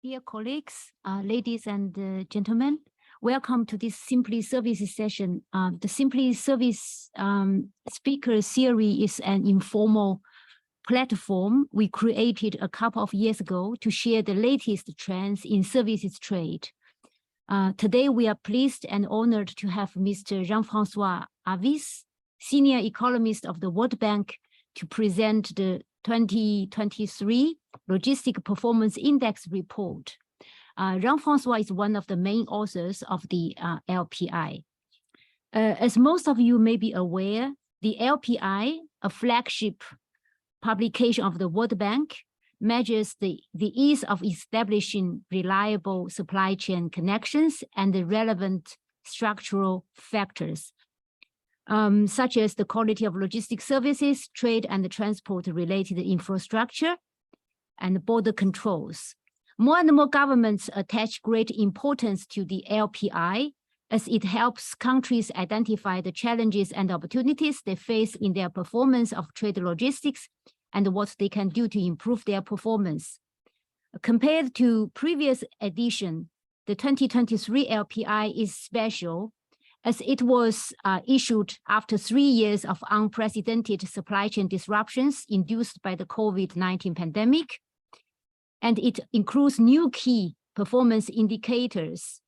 Dear colleagues, ladies and gentlemen, welcome to this Simply Services session. The Simply Service speaker series is an informal platform we created a couple of years ago to share the latest trends in services trade. Today, we are pleased and honored to have Mr. Jean-François Avis, Senior Economist of the World Bank, to present the 2023 Logistic Performance Index report. Jean-François is one of the main authors of the LPI. As most of you may be aware, the LPI, a flagship publication of the World Bank, measures the ease of establishing reliable supply chain connections and the relevant structural factors, such as the quality of logistics services, trade and transport-related infrastructure, and border controls. More and more governments attach great importance to the LPI as it helps countries identify the challenges and opportunities they face in their performance of trade logistics and what they can do to improve their performance. Compared to previous edition, the 2023 LPI is special as it was issued after 3 years of unprecedented supply chain disruptions induced by the COVID-19 pandemic. And it includes new key performance indicators.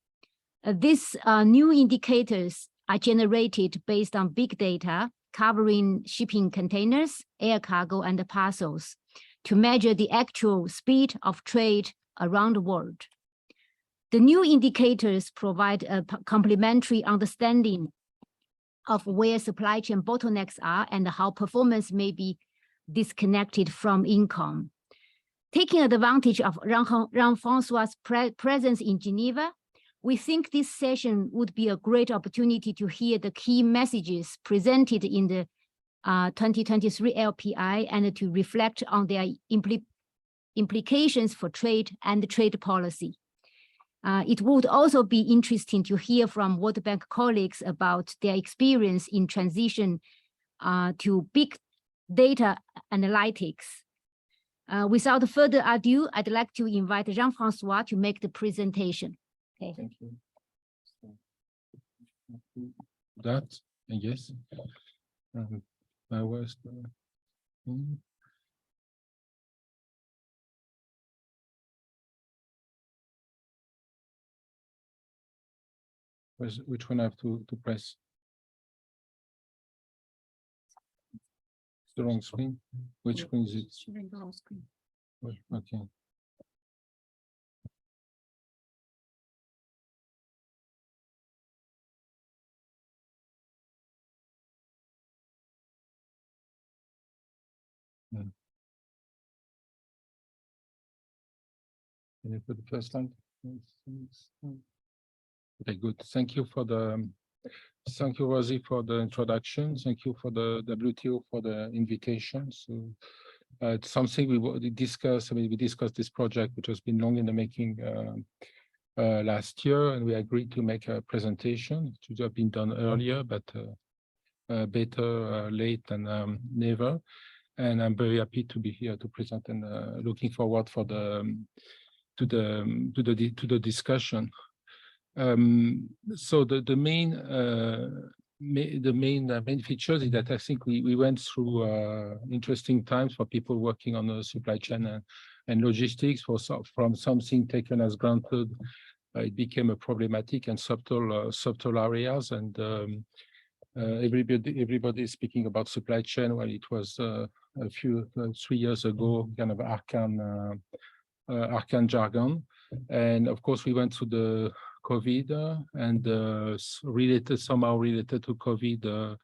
These new indicators are generated based on big data covering shipping containers, air cargo, and parcels to measure the actual speed of trade around the world. The new indicators provide a complementary understanding of where supply chain bottlenecks are and how performance may be disconnected from income. Taking advantage of Jean-François' presence in Geneva, we think this session would be a great opportunity to hear the key messages presented in the 2023 LPI and to reflect on their implications for trade and trade policy. It would also be interesting to hear from World Bank colleagues about their experience in transition to big data analytics. Without further ado, I'd like to invite Jean-François to make the presentation. Okay. Thank you. That, I guess. I was. Which one I have to press? It's the wrong screen. Which screen is it? The wrong screen. Okay. Can you put the first slide? Okay, good. Thank you, Rosie, for the introduction. Thank you for the WTO for the invitation. So it's something we discussed. I mean, we discussed this project, which has been long in the making last year, and we agreed to make a presentation. It should have been done earlier, but better late than never. And I'm very happy to be here to present and looking forward for to the discussion. So the main features is that I think we went through interesting times for people working on the supply chain and logistics. From something taken as granted, it became a problematic and subtle areas, and everybody is speaking about supply chain. Well, it was 3 years ago, kind of arcane jargon. And of course, we went through the COVID and somehow related to COVID,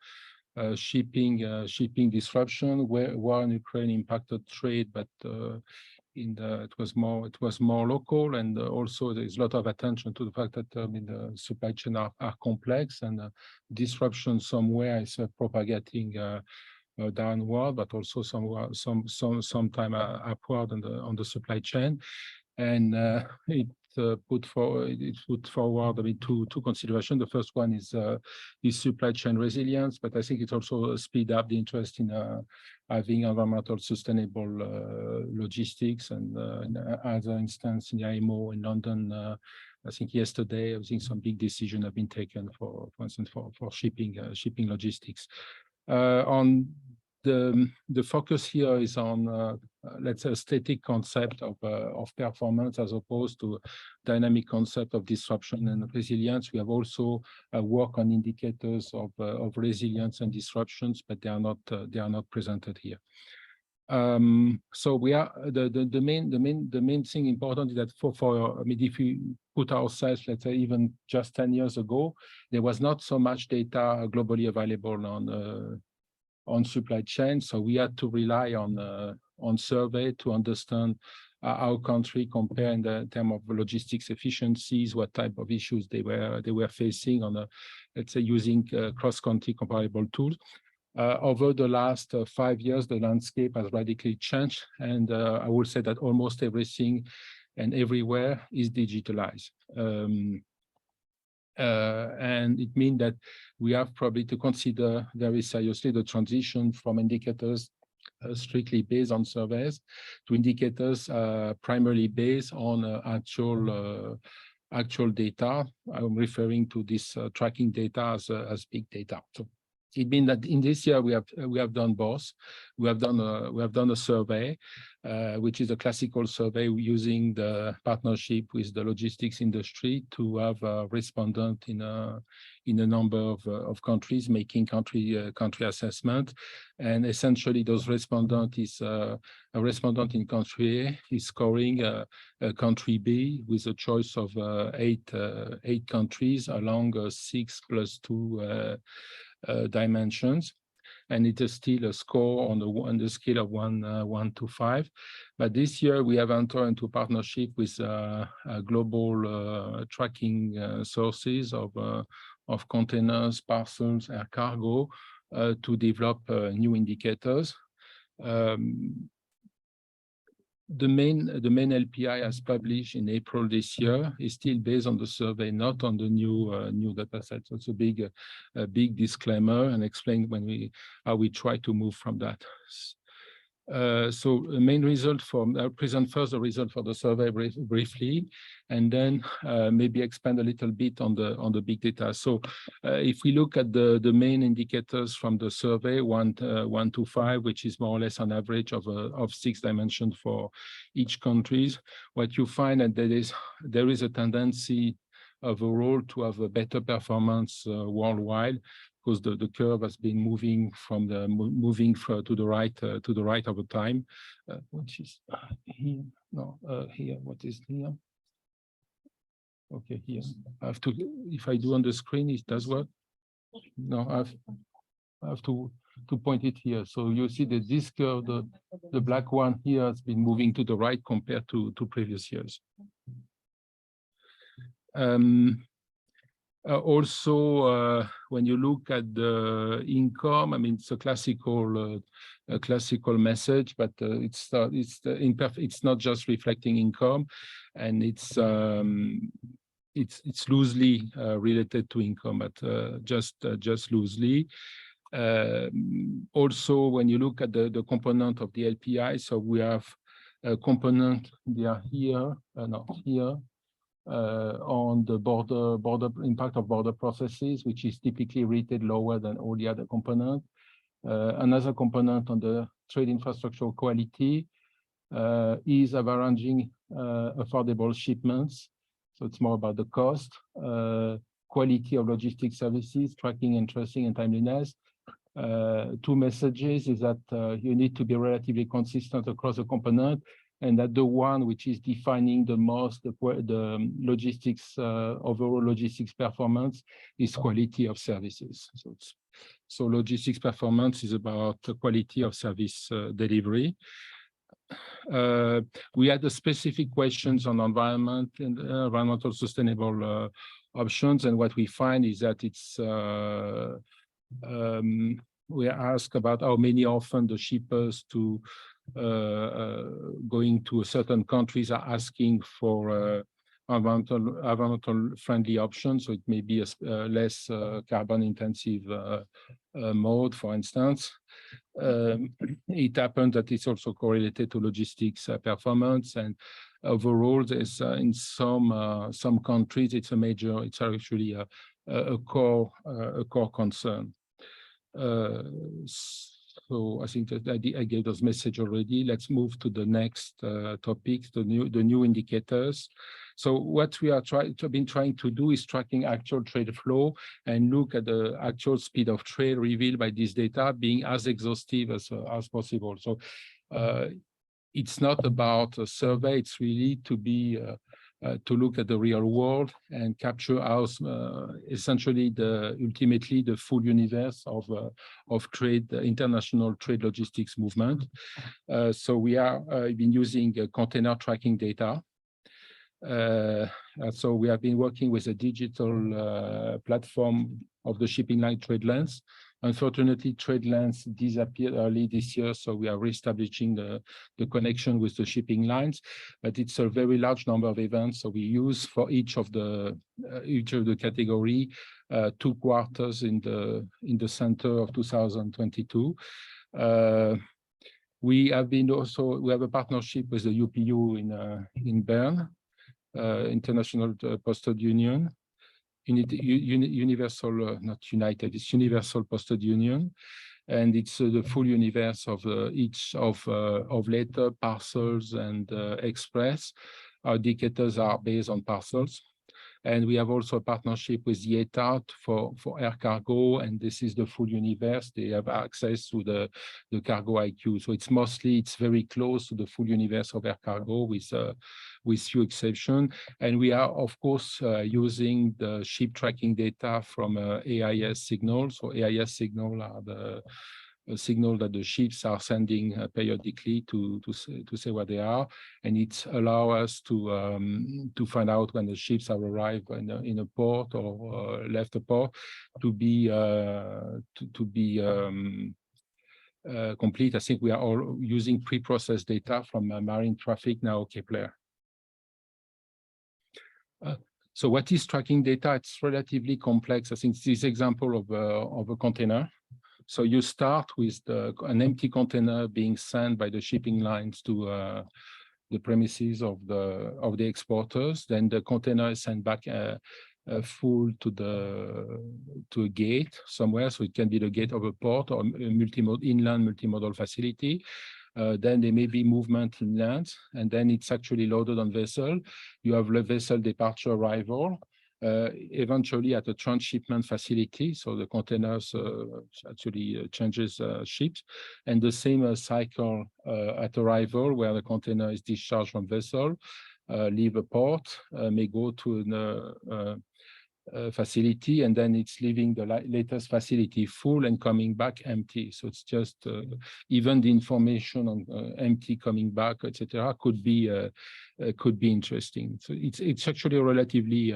shipping disruption, where war in Ukraine impacted trade, but it was more local, and also there's a lot of attention to the fact that the supply chain are complex, and disruption somewhere is propagating downward, but also sometime upward on the supply chain. And put forward I mean, two considerations. The first one is supply chain resilience, but I think it also speed up the interest in having environmental sustainable logistics. And in other instance, in the IMO in London, I think yesterday, I think some big decisions have been taken for instance, for shipping logistics. On the focus here is on let's say a static concept of performance as opposed to dynamic concept of disruption and resilience. We have also work on indicators of resilience and disruptions, but they are not presented here. So we are the main thing important is that for I mean, if we put ourselves, let's say even just 10 years ago, there was not so much data globally available on supply chain, so we had to rely on survey to understand our country compare in the term of logistics efficiencies, what type of issues they were facing on let's say using cross-country comparable tools. Over the last 5 years, the landscape has radically changed, and I would say that almost everything and everywhere is digitalized. And it means that we have probably to consider very seriously the transition from indicators strictly based on surveys to indicators primarily based on actual data. I'm referring to this tracking data as big data. So it means that in this year we have done both. We have done a survey, which is a classical survey using the partnership with the logistics industry to have a respondent in a number of countries, making country assessment, and essentially those respondent is a respondent in country A is scoring a country B with a choice of eight countries along 6+2 dimensions, and it is still a score on the scale of 1 to 5. But this year we have entered into partnership with global tracking sources of containers, parcels, air cargo to develop new indicators. The main LPI as published in April this year is still based on the survey, not on the new data set. So it's a big disclaimer, and explain how we try to move from that. So the main result I'll present first the result for the survey briefly, and then maybe expand a little bit on the big data. So if we look at the main indicators from the survey, 1 to 5, which is more or less an average of 6 dimensions for each countries, what you find that there is a tendency overall to have a better performance worldwide, because the curve has been moving to the right over time, which is here. No, here. What is here? Okay, here. I have to. If I do on the screen, it does work. No, I have to point it here. So you see that this curve, the black one here, has been moving to the right compared to previous years. Also, when you look at the income, I mean, it's a classical message, but it's not just reflecting income, and it's loosely related to income, but just loosely. Also, when you look at the component of the LPI, so we have a component, they are here, not here. On the border impact of border processes, which is typically rated lower than all the other components. Another component on the trade infrastructure quality is averaging affordable shipments. So it's more about the cost, quality of logistics services, tracking and tracing and timeliness. 2 messages is that you need to be relatively consistent across the component, and that the one which is defining the most the logistics overall logistics performance is quality of services. So logistics performance is about the quality of service delivery. We had the specific questions on environment and environmental sustainable options, and what we find is that it's we ask about how many often the shippers going to certain countries are asking for environmental friendly option. So it may be a less carbon intensive mode, for instance. It happens that it's also correlated to logistics performance, and overall, there's in some countries it's actually a core concern. So I think that I gave those message already. Let's move to the next topic, the new indicators. So what we are been trying to do is tracking actual trade flow and look at the actual speed of trade revealed by this data, being as exhaustive as possible. So it's not about a survey; it's really to be to look at the real world and capture how essentially ultimately the full universe of trade, international trade logistics movement. So we are been using container tracking data. So we have been working with a digital platform of the shipping line TradeLens. Unfortunately, TradeLens disappeared early this year, so we are reestablishing the connection with the shipping lines. But it's a very large number of events, so we use for each of the category 2 quarters in the center of 2022. We have a partnership with the UPU in Bern, International Postal Union. Universal, not United, it's Universal Postal Union, and it's the full universe of each of letter, parcels, and express. Our indicators are based on parcels, and we have also a partnership with IETA for air cargo, and this is the full universe. They have access to the cargo IQ, so it's very close to the full universe of air cargo with few exceptions. And we are, of course, using the ship tracking data from AIS signals. So AIS signal are the signal that the ships are sending periodically to say where they are, and it allows us to find out when the ships have arrived in a port or left a port to be complete. I think we are all using pre-processed data from Marine Traffic, now Kepler. So what is tracking data? It's relatively complex. I think this example of a container. So you start with an empty container being sent by the shipping lines to the premises of the exporters. Then the container is sent back full to a gate somewhere. So it can be the gate of a port or a inland multimodal facility. Then there may be movement inland, and then it's actually loaded on vessel. You have the vessel departure arrival, eventually at a transshipment facility. So the containers actually changes ships, and the same cycle at arrival, where the container is discharged from vessel, leave a port, may go to facility, and then it's leaving the latest facility full and coming back empty. So it's just even the information on empty coming back, etc., could be interesting. So it's actually relatively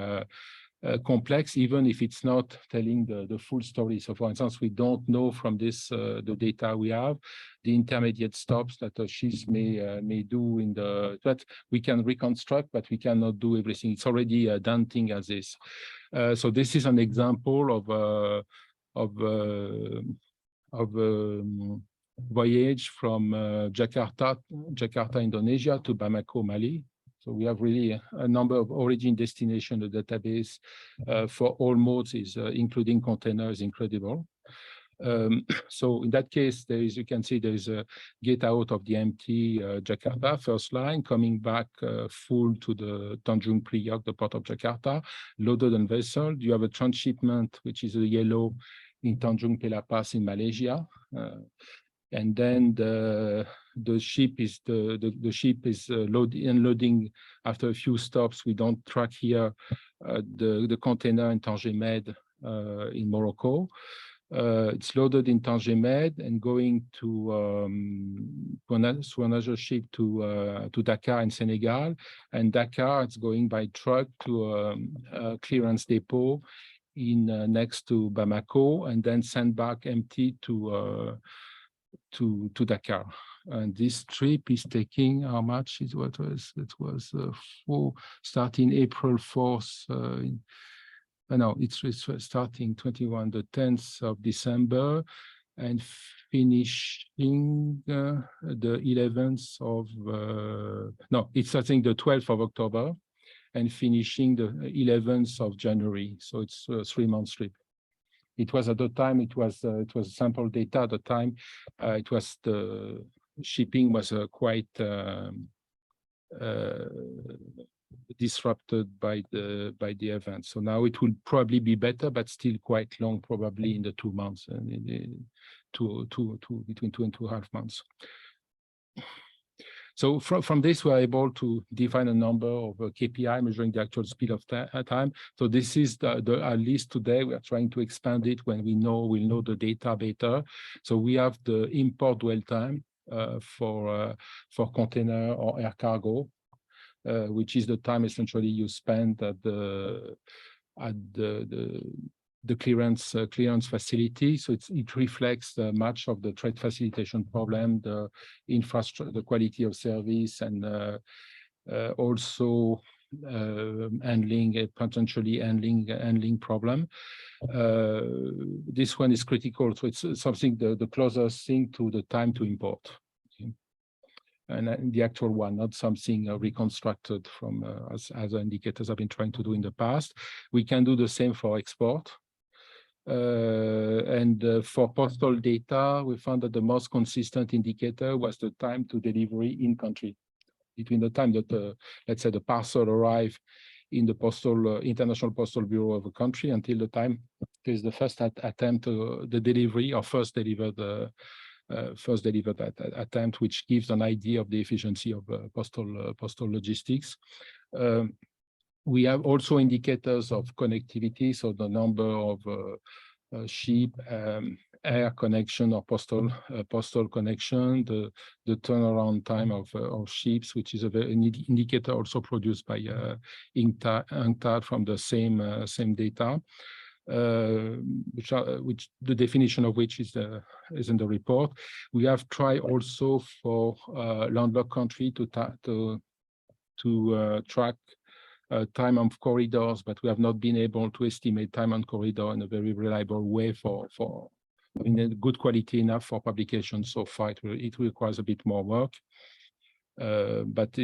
complex, even if it's not telling the full story. So for instance, we don't know from this the data we have the intermediate stops that the ships may do that we can reconstruct, but we cannot do everything. It's already daunting as is. So this is an example of voyage from Jakarta, Indonesia to Bamako, Mali. So we have really a number of origin destination. The database for all modes is including containers, incredible. So in that case, you can see there is a get out of the empty Jakarta first line, coming back full to the Tanjung Priok, the port of Jakarta, loaded on vessel. You have a transshipment, which is a yellow, in Tanjung Pelapas in Malaysia. And then the ship is unloading after a few stops. We don't track here the container in Tanger Med in Morocco. It's loaded in Tanger Med and going to another ship to Dakar in Senegal. And Dakar, it's going by truck to a clearance depot in next to Bamako, and then sent back empty to Dakar. And this trip is taking how much is what was it was starting April 4th. No, it's starting 21 the 10th of December and finishing the 11th of no, it's I think the 12th of October and finishing the 11th of January. So it's a 3-month trip. It was at the time, it was sample data at the time. It was the shipping was quite disrupted by the event. So now it will probably be better, but still quite long, probably in the 2 months and in the between 2 and 2.5 months. So from this, we're able to define a number of KPI measuring the actual speed of time. So this is at least today, we are trying to expand it when we'll know the data better. So we have the import dwell time for container or air cargo, which is the time essentially you spend at the clearance facility. So it reflects much of the trade facilitation problem, the infrastructure, the quality of service, and also potentially handling problem. This one is critical. So it's something the closest thing to the time to import. Okay. And the actual one, not something reconstructed from as other indicators I've been trying to do in the past. We can do the same for export. For postal data, we found that the most consistent indicator was the time to delivery in country, between the time that let's say the parcel arrived in the International Postal Bureau of a country until the time there's the first attempt to the delivery or first delivered attempt, which gives an idea of the efficiency of postal logistics. We have also indicators of connectivity, so the number of ship, air connection or postal connection, the turnaround time of ships, which is an indicator also produced by UNCTAD from the same data, which the definition of which is in the report. We have tried also for landlocked country to track time on corridors, but we have not been able to estimate time on corridor in a very reliable way for in a good quality enough for publication so far. It requires a bit more work, but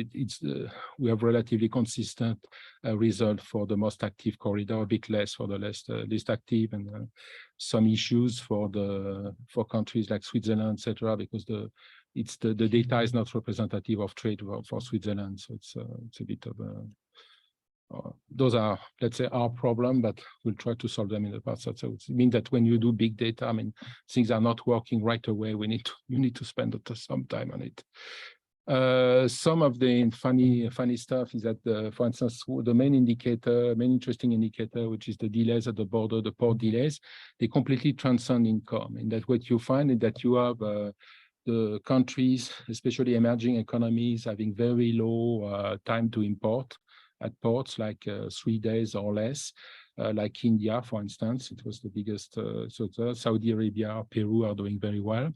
we have relatively consistent result for the most active corridor, a bit less for the least active, and some issues for countries like Switzerland, etc., because the data is not representative of trade for Switzerland, so it's a bit of a those are, let's say, our problem, but we'll try to solve them in the past. So it means that when you do big data, I mean, things are not working right away. You need to spend some time on it. Some of the funny stuff is that, for instance, the main interesting indicator, which is the delays at the border, the port delays, they completely transcend income. And that what you find is that you have the countries, especially emerging economies, having very low time to import at ports, like 3 days or less, like India, for instance. It was the biggest. So Saudi Arabia, Peru are doing very well.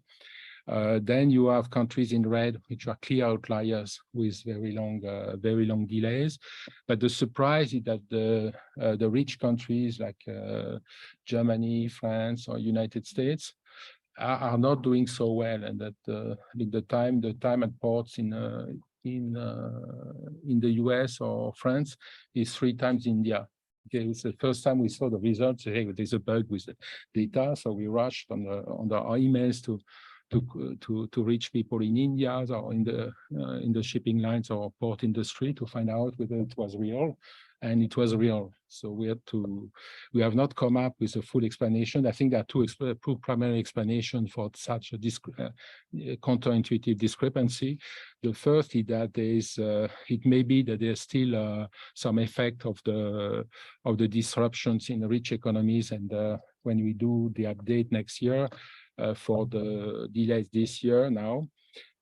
Then you have countries in red, which are clear outliers with very long delays. But the surprise is that the rich countries like Germany, France, or United States are not doing so well, and that the time at ports in the US or France is 3 times India. Okay, it's the first time we saw the results. Hey, there's a bug with the data, so we rushed on our emails to reach people in India or in the shipping lines or port industry to find out whether it was real, and it was real. So we have not come up with a full explanation. I think there are two primary explanations for such a counterintuitive discrepancy. The first is that it may be that there's still some effect of the disruptions in the rich economies, and when we do the update next year for the delays this year now,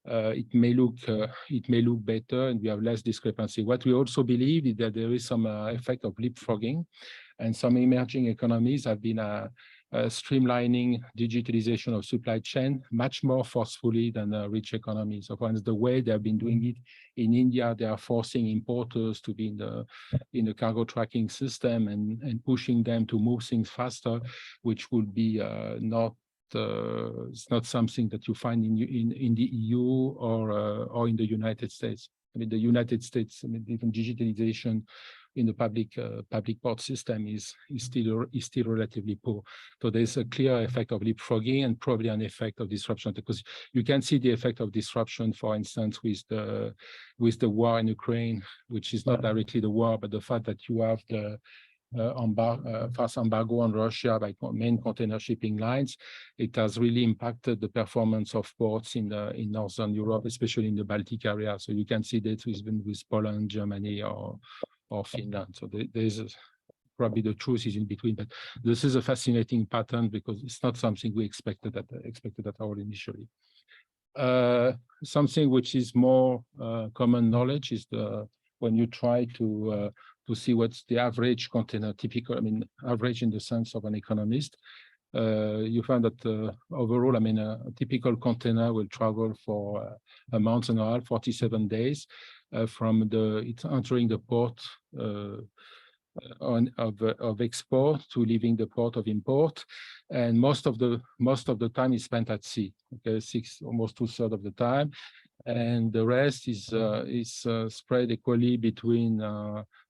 it may look better, and we have less discrepancy. What we also believe is that there is some effect of leapfrogging, and some emerging economies have been streamlining digitalization of supply chain much more forcefully than rich economies. So, for instance, the way they have been doing it in India, they are forcing importers to be in the cargo tracking system and pushing them to move things faster, which would be it's not something that you find in the EU or in the United States. I mean, the United States, I mean, even digitalization in the public port system is still relatively poor. So there's a clear effect of leapfrogging and probably an effect of disruption, because you can see the effect of disruption, for instance, with the war in Ukraine, which is not directly the war, but the fact that you have the fast embargo on Russia by main container shipping lines. It has really impacted the performance of ports in Northern Europe, especially in the Baltic area. So you can see that with Poland, Germany, or Finland. So there's probably the truth is in between, but this is a fascinating pattern because it's not something we expected at all initially. Something which is more common knowledge is when you try to see what's the average container, typical, I mean, average in the sense of an economist, you find that overall, I mean, a typical container will travel for a month and a half, 47 days, from it's entering the port of export to leaving the port of import, and most of the time is spent at sea. Okay, almost 2/3 of the time, and the rest is spread equally between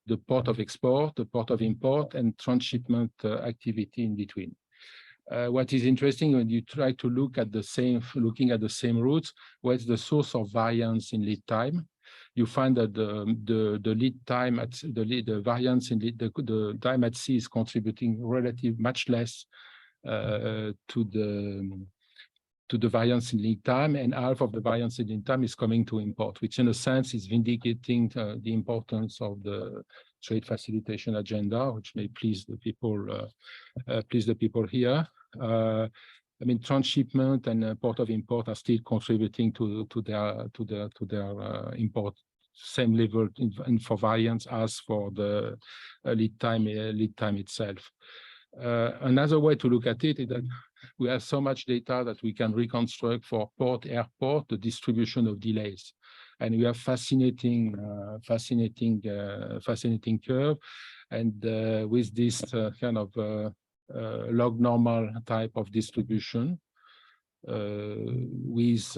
the port of export, the port of import, and transshipment activity in between. What is interesting when you try to looking at the same routes, what's the source of variance in lead time? You find that the lead time at the variance in the time at sea is contributing much less to the variance in lead time, and half of the variance in lead time is coming to import, which in a sense is vindicating the importance of the trade facilitation agenda, which may please the people here. I mean, transshipment and port of import are still contributing to their import same level and for variance as for the lead time itself. Another way to look at it is that we have so much data that we can reconstruct for airport, the distribution of delays. And we have fascinating curve. And with this kind of log normal type of distribution, with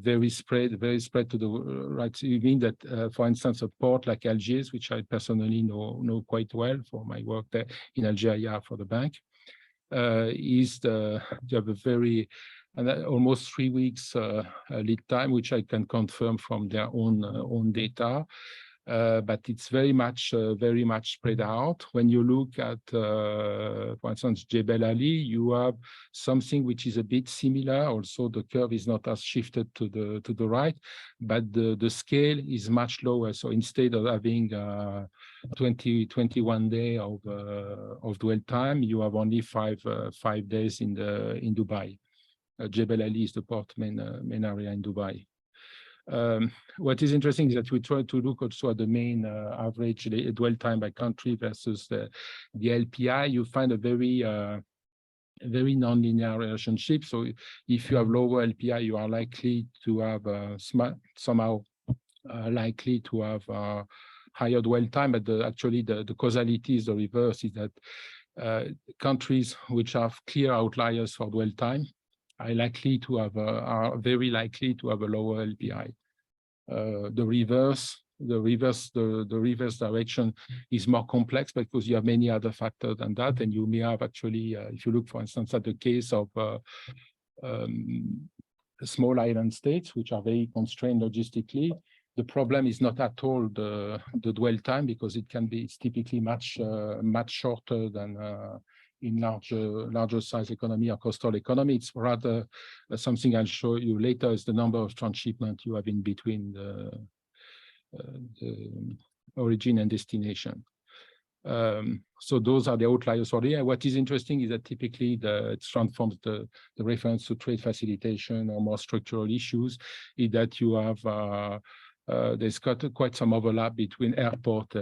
very spread to the right. You mean that, for instance, a port like Algiers, which I personally know quite well for my work there in Algeria for the bank, you have a very almost 3 weeks lead time, which I can confirm from their own data. But it's very much spread out. When you look at, for instance, Jebel Ali, you have something which is a bit similar. Also, the curve is not as shifted to the right, but the scale is much lower. So instead of having 21 days of dwell time, you have only 5 days in Dubai. Jebel Ali is the port main area in Dubai. What is interesting is that we try to look also at the main average dwell time by country versus the LPI. You find a very nonlinear relationship. So if you have lower LPI, you are likely to have likely to have higher dwell time. But actually the causality is the reverse, is that countries which have clear outliers for dwell time are very likely to have a lower LPI. The reverse direction is more complex because you have many other factors than that, and you may have actually, if you look, for instance, at the case of small island states, which are very constrained logistically, the problem is not at all the dwell time, because it's typically much shorter than in larger size economy or coastal economy. It's rather something I'll show you later is the number of transshipment you have in between the origin and destination. So those are the outliers for the. What is interesting is that typically it transforms the reference to trade facilitation or more structural issues, is that you have there's quite some overlap between airport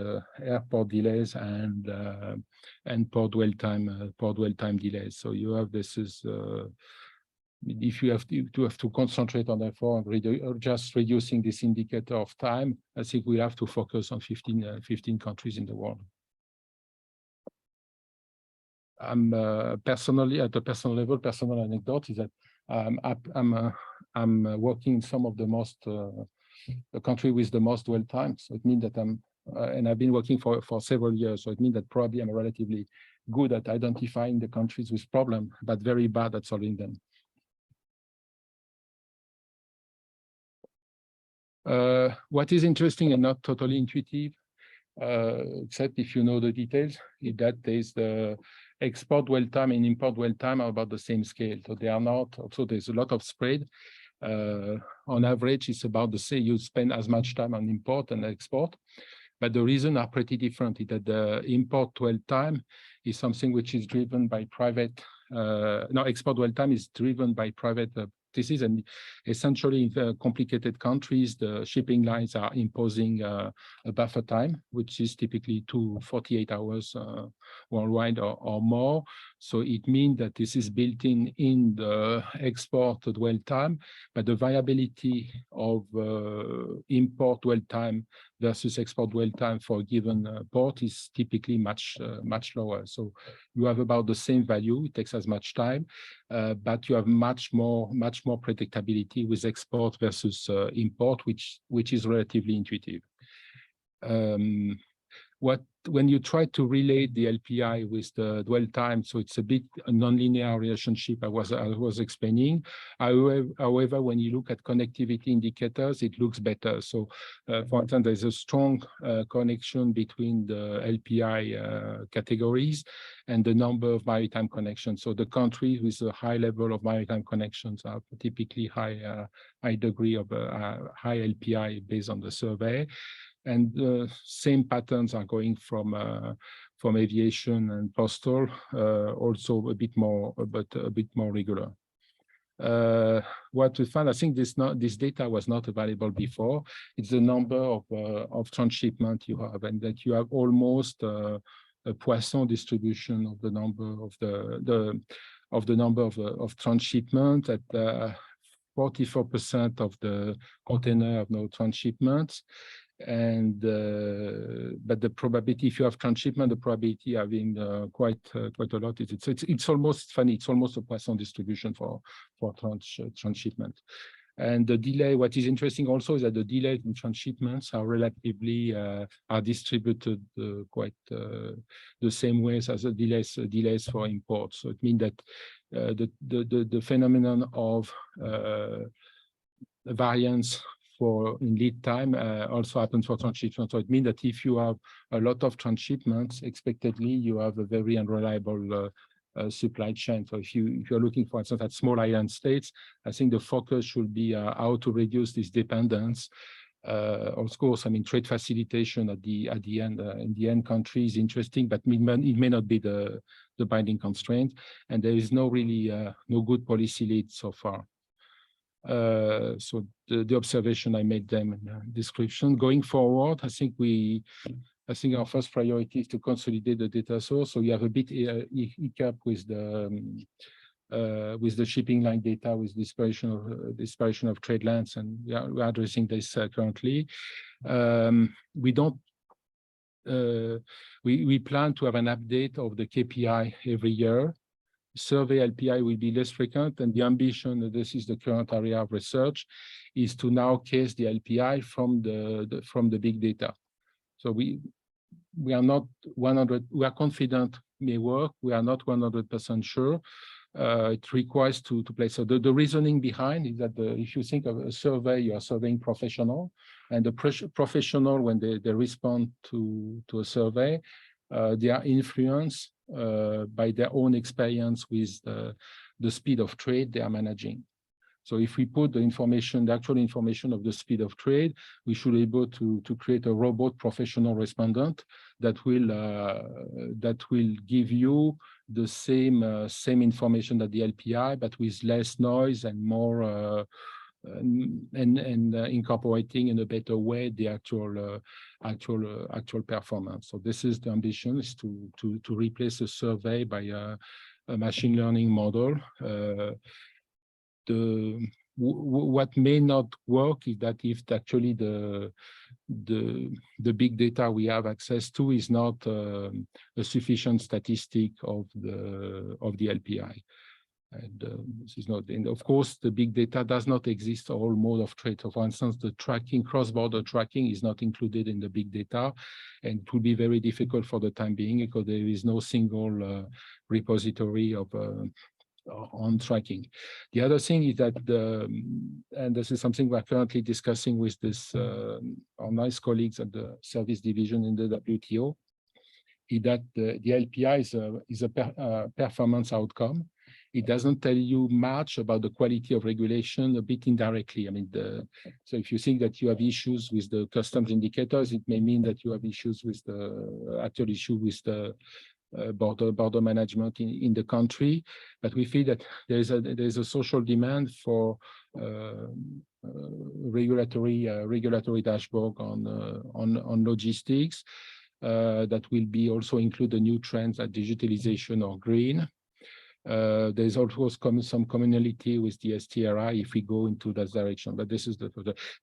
delays and port dwell time delays. So you have this is if you have to concentrate on effort and just reducing this indicator of time, I think we have to focus on 15 countries in the world. I'm personally, at a personal level, personal anecdote is that I'm working in some of the most the country with the most dwell time. So it means that and I've been working for several years. So it means that probably I'm relatively good at identifying the countries with problems, but very bad at solving them. What is interesting and not totally intuitive, except if you know the details, is that there's the export dwell time and import dwell time are about the same scale. So they are not, also there's a lot of spread. On average, it's about the same, you spend as much time on import and export. But the reasons are pretty different, is that the import dwell time is something which is driven by private, export dwell time is driven by private practices, and essentially in complicated countries, the shipping lines are imposing a buffer time, which is typically 48 hours worldwide or more. So it means that this is built in the export dwell time, but the viability of import dwell time versus export dwell time for a given port is typically much lower. So you have about the same value. It takes as much time, but you have much more predictability with export versus import, which is relatively intuitive. When you try to relate the LPI with the dwell time, so it's a bit a nonlinear relationship I was explaining. However, when you look at connectivity indicators, it looks better. So, for instance, there's a strong connection between the LPI categories and the number of maritime connections. So the countries with a high level of maritime connections are typically high degree of high LPI based on the survey. And the same patterns are going from aviation and postal, also a bit more regular. What we found, I think this data was not available before. It's the number of transshipment you have, and that you have almost a Poisson distribution of the number of transshipment at 44% of the container have no transshipments. And but the probability, if you have transshipment, the probability having quite a lot. It's almost funny. It's almost a Poisson distribution for transshipment. And the delay. What is interesting also is that the delays in transshipments are relatively are distributed quite the same ways as the delays for imports. So it means that the phenomenon of variance in lead time also happens for transshipment. So it means that if you have a lot of transshipments, expectedly you have a very unreliable supply chain. So if you're looking, for instance, at small island states, I think the focus should be how to reduce this dependence. Of course, I mean, trade facilitation at the end in the end country is interesting, but it may not be the binding constraint, and there is no good policy lead so far. So the observation I made them in the description. Going forward, I think our first priority is to consolidate the data source. So you have a bit hiccup with the shipping line data, with dispersion of trade lines, and we're addressing this currently. We plan to have an update of the KPI every year. Survey LPI will be less frequent, and the ambition, this is the current area of research, is to now case the LPI from the big data. So we are not 100. We are confident may work. We are not 100% sure. It requires to play. So the reasoning behind is that if you think of a survey, you are surveying professional, and the professional, when they respond to a survey, they are influenced by their own experience with the speed of trade they are managing. So if we put the actual information of the speed of trade, we should be able to create a robot professional respondent that will give you the same information that the LPI, but with less noise and more incorporating in a better way the actual performance. So this is the ambition, is to replace a survey by a machine learning model. What may not work is that if actually the big data we have access to is not a sufficient statistic of the LPI. And this is not, and of course, the big data does not exist for all mode of trade. So for instance, the tracking, cross-border tracking is not included in the big data, and it will be very difficult for the time being because there is no single repository of on tracking. The other thing is that and this is something we're currently discussing with this our nice colleagues at the service division in the WTO, is that the LPI is a performance outcome. It doesn't tell you much about the quality of regulation, a bit indirectly. I mean, so if you think that you have issues with the customs indicators, it may mean that you have issues with the actual issue with the border management in the country. But we feel that there's a social demand for regulatory dashboard on logistics that will be also include the new trends like digitalization or green. There's also some commonality with the STRI if we go into that direction, but this is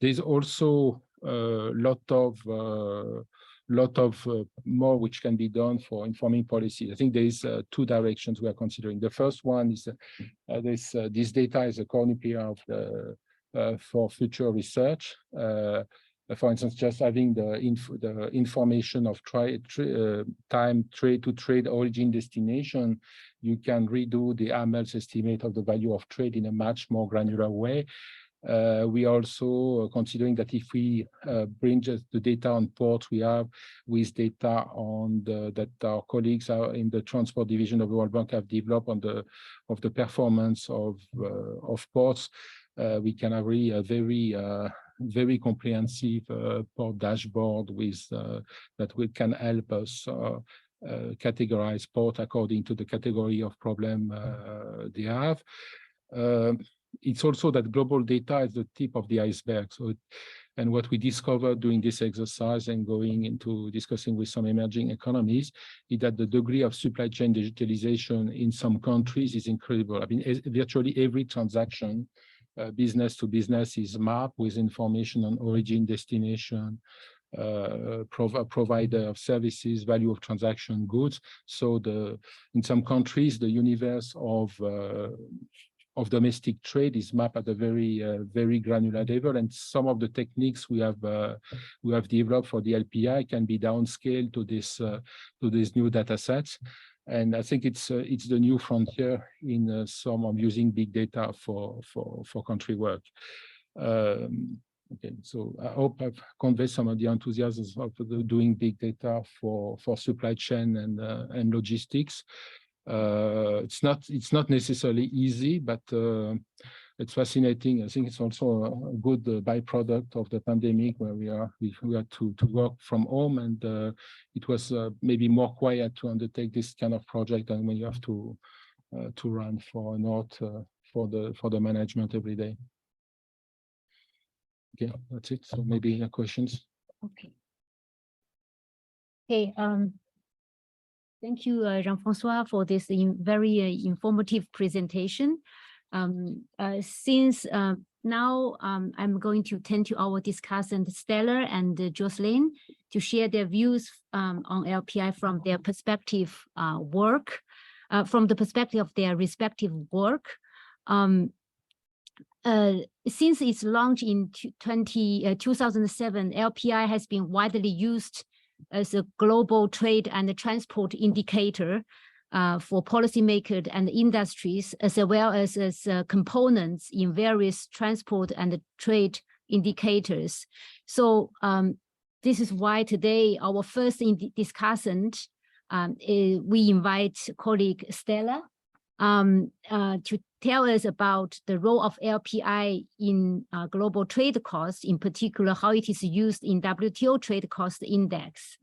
there's also a lot of more which can be done for informing policy. I think there is two directions we are considering. The first one is this data is a cornucopia of for future research. For instance, just having the information of time trade to trade origin destination, you can redo the AML's estimate of the value of trade in a much more granular way. We are also considering that if we bring just the data on ports we have with data on that our colleagues are in the transport division of the World Bank have developed on the performance of ports, we can have really a very comprehensive port dashboard with that can help us categorize port according to the category of problem they have. It's also that global data is the tip of the iceberg. So, and what we discovered during this exercise and going into discussing with some emerging economies is that the degree of supply chain digitalization in some countries is incredible. I mean, virtually every transaction, business to business, is mapped with information on origin, destination, provider of services, value of transaction, goods. So in some countries, the universe of domestic trade is mapped at a very granular level, and some of the techniques we have developed for the LPI can be downscaled to these new data sets. And I think it's the new frontier in some of using big data for country work. Okay, so I hope I've conveyed some of the enthusiasm of doing big data for supply chain and logistics. It's not necessarily easy, but it's fascinating. I think it's also a good byproduct of the pandemic, where we had to work from home, and it was maybe more quiet to undertake this kind of project than when you have to run for a note for the management every day. Okay, that's it. So maybe questions. Okay. Okay. Thank you, Jean-François, for this very informative presentation. Since now I'm going to turn to our discussant Stella and Jocelyn to share their views on LPI from their perspective from the perspective of their respective work. Since its launch in 2007, LPI has been widely used as a global trade and transport indicator for policymakers and industries, as well as components in various transport and trade indicators. So this is why today our first discussant, we invite colleague Stella to tell us about the role of LPI in global trade costs, in particular how it is used in WTO Trade Cost Index.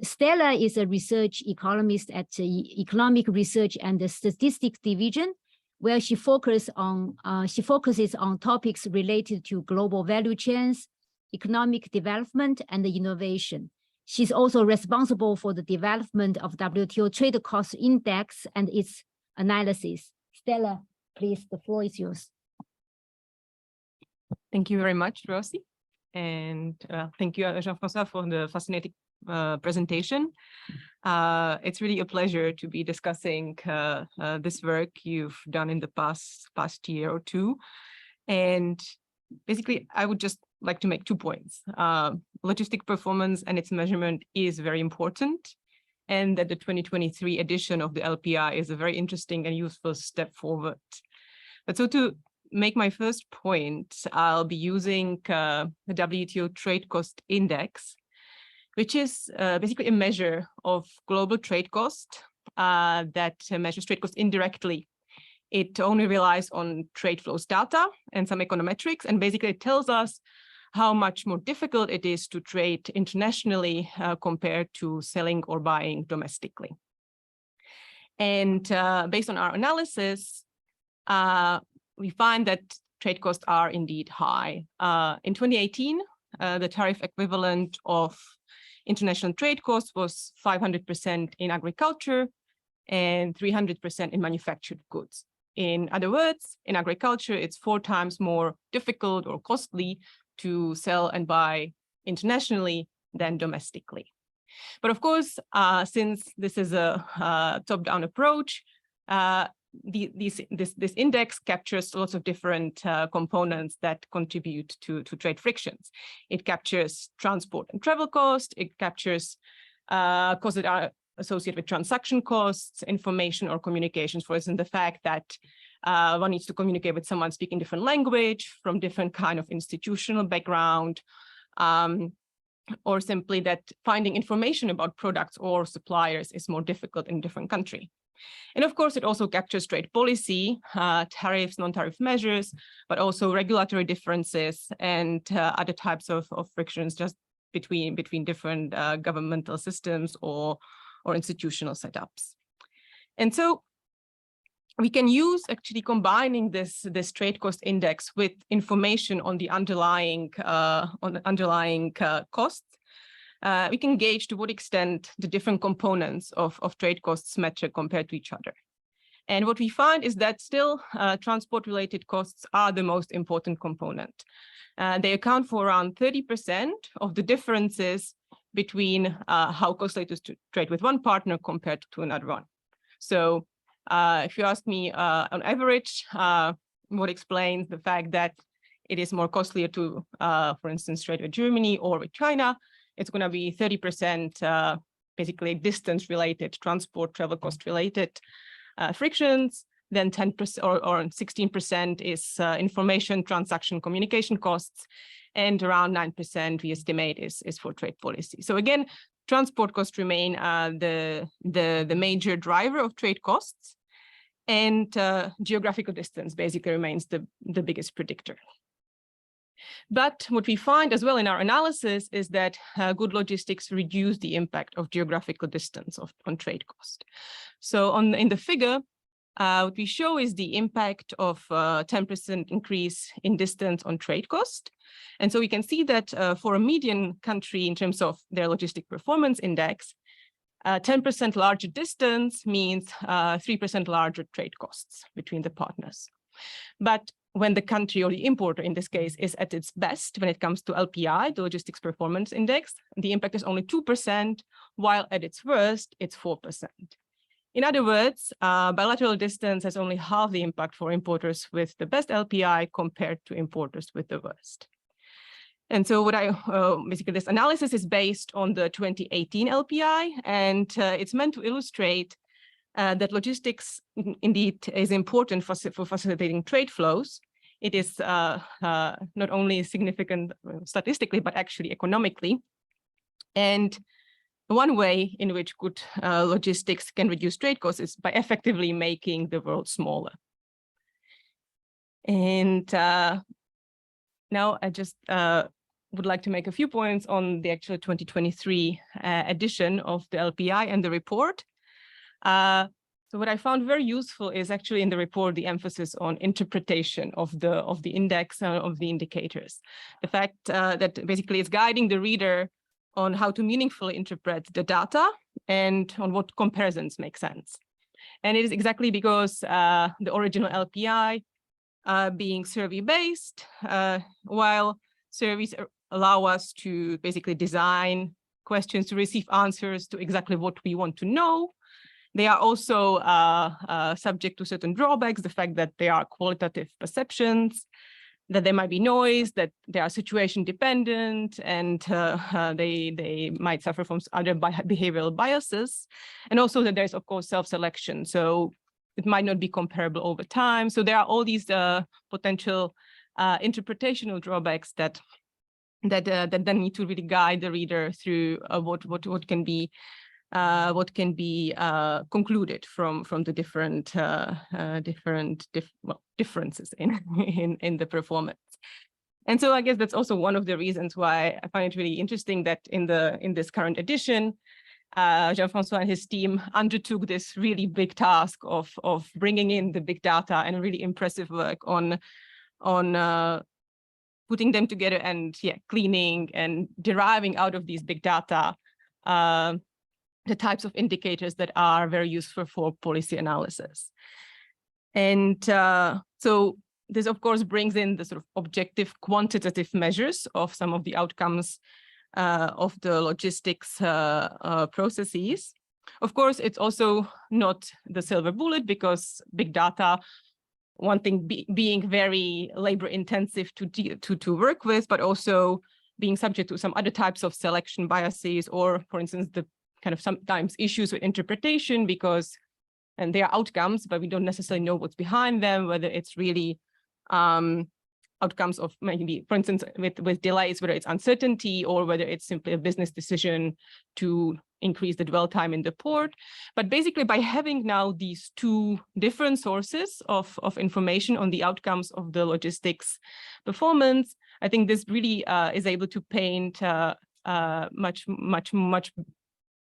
Stella is a research economist at the Economic Research and the Statistics Division, where she focuses on topics related to global value chains, economic development, and innovation. She's also responsible for the development of WTO Trade Cost Index and its analysis. Stella, please, the floor is yours. Thank you very much, Rosie. And thank you, Jean-François, for the fascinating presentation. It's really a pleasure to be discussing this work you've done in the past year or two. And basically, I would just like to make 2 points. Logistic performance and its measurement is very important, and that the 2023 edition of the LPI is a very interesting and useful step forward. But so to make my first point, I'll be using the WTO Trade Cost Index, which is basically a measure of global trade cost that measures trade cost indirectly. It only relies on trade flows data and some econometrics, and basically it tells us how much more difficult it is to trade internationally compared to selling or buying domestically. And based on our analysis, we find that trade costs are indeed high. In 2018, the tariff equivalent of international trade costs was 500% in agriculture and 300% in manufactured goods. In other words, in agriculture, it's 4 times more difficult or costly to sell and buy internationally than domestically. But of course, since this is a top-down approach, this index captures lots of different components that contribute to trade frictions. It captures transport and travel costs. It captures costs that are associated with transaction costs, information or communications. For instance, the fact that one needs to communicate with someone speaking different language from different kind of institutional background, or simply that finding information about products or suppliers is more difficult in a different country. And of course, it also captures trade policy, tariffs, non-tariff measures, but also regulatory differences and other types of frictions just between different governmental systems or institutional setups. And so we can use actually combining this trade cost index with information on the underlying costs. We can gauge to what extent the different components of trade costs matter compared to each other. And what we find is that still transport-related costs are the most important component. They account for around 30% of the differences between how costly it is to trade with one partner compared to another one. So if you ask me on average, what explains the fact that it is more costlier to, for instance, trade with Germany or with China, it's going to be 30% basically distance-related, transport, travel cost-related frictions. Then 10% or 16% is information, transaction, communication costs, and around 9% we estimate is for trade policy. So again, transport costs remain the major driver of trade costs, and geographical distance basically remains the biggest predictor. But what we find as well in our analysis is that good logistics reduce the impact of geographical distance on trade cost. So in the figure, what we show is the impact of 10% increase in distance on trade cost. And so we can see that for a median country in terms of their logistic performance index, 10% larger distance means 3% larger trade costs between the partners. But when the country or the importer in this case is at its best when it comes to LPI, the logistics performance index, the impact is only 2%, while at its worst, it's 4%. In other words, bilateral distance has only half the impact for importers with the best LPI compared to importers with the worst. And so what basically this analysis is based on the 2018 LPI, and it's meant to illustrate that logistics indeed is important for facilitating trade flows. It is not only significant statistically, but actually economically. And one way in which good logistics can reduce trade costs is by effectively making the world smaller. And now I just would like to make a few points on the actual 2023 edition of the LPI and the report. So what I found very useful is actually in the report, the emphasis on interpretation of the index of the indicators. The fact that basically it's guiding the reader on how to meaningfully interpret the data and on what comparisons make sense. And it is exactly because the original LPI being survey-based, while surveys allow us to basically design questions to receive answers to exactly what we want to know, they are also subject to certain drawbacks, the fact that they are qualitative perceptions, that there might be noise, that they are situation dependent, and they might suffer from other behavioral biases, and also that there's, of course, self-selection. So it might not be comparable over time. So there are all these potential interpretational drawbacks that then need to really guide the reader through what can be concluded from the differences in the performance. And so I guess that's also one of the reasons why I find it really interesting that in this current edition, Jean-François and his team undertook this really big task of bringing in the big data and really impressive work on putting them together and cleaning and deriving out of these big data the types of indicators that are very useful for policy analysis. And so this, of course, brings in the sort of objective quantitative measures of some of the outcomes of the logistics processes. Of course, it's also not the silver bullet, because big data, one thing being very labor intensive to work with, but also being subject to some other types of selection biases, or for instance, the kind of sometimes issues with interpretation, because and they are outcomes, but we don't necessarily know what's behind them, whether it's really outcomes of maybe, for instance, with delays, whether it's uncertainty or whether it's simply a business decision to increase the dwell time in the port. But basically, by having now these two different sources of information on the outcomes of the logistics performance, I think this really is able to paint much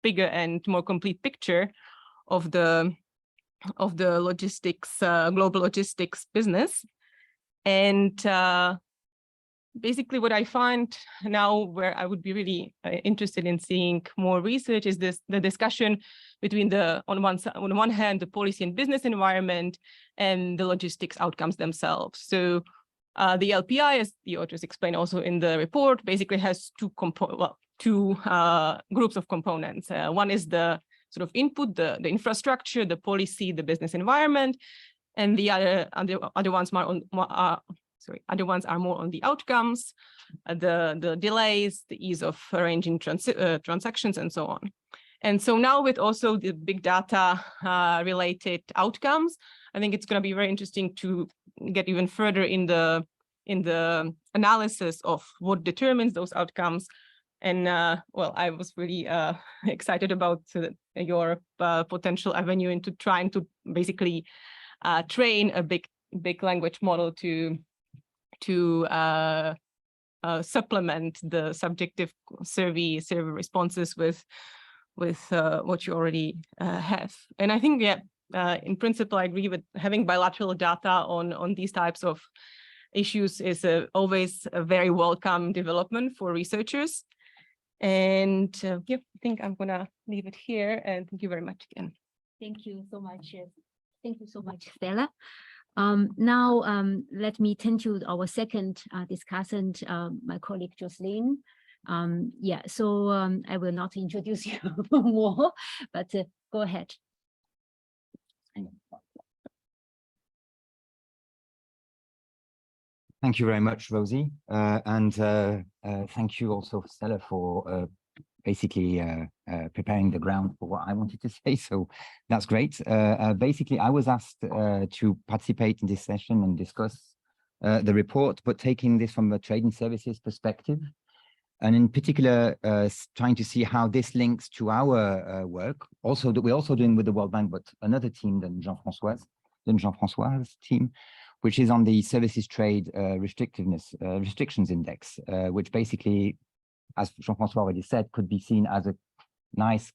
bigger and more complete picture of the logistics, global logistics business. And basically what I find now, where I would be really interested in seeing more research, is the discussion between on one hand, the policy and business environment and the logistics outcomes themselves. So the LPI, as the authors explain also in the report, basically has two groups of components. One is the sort of input, the infrastructure, the policy, the business environment, and the other ones are more on the outcomes, the delays, the ease of arranging transactions, and so on. And so now with also the big data related outcomes, I think it's going to be very interesting to get even further in the analysis of what determines those outcomes. And well, I was really excited about your potential avenue into trying to basically train a big language model to supplement the subjective survey responses with what you already have. And I think, in principle, I agree with having bilateral data on these types of issues is always a very welcome development for researchers. And I think I'm gonna leave it here, and thank you very much again. Thank you so much. Thank you so much, Stella. Now, let me turn to our second discussant, my colleague Jocelyn. So I will not introduce you more, but go ahead. Thank you very much, Rosie. And thank you also, Stella, for basically preparing the ground for what I wanted to say. So that's great. Basically, I was asked to participate in this session and discuss the report, but taking this from a trade and services perspective. And in particular, trying to see how this links to our work, also that we're also doing with the World Bank, but another team than Jean-François's team, which is on the services trade restrictions index, which basically, as Jean-François already said, could be seen as a nice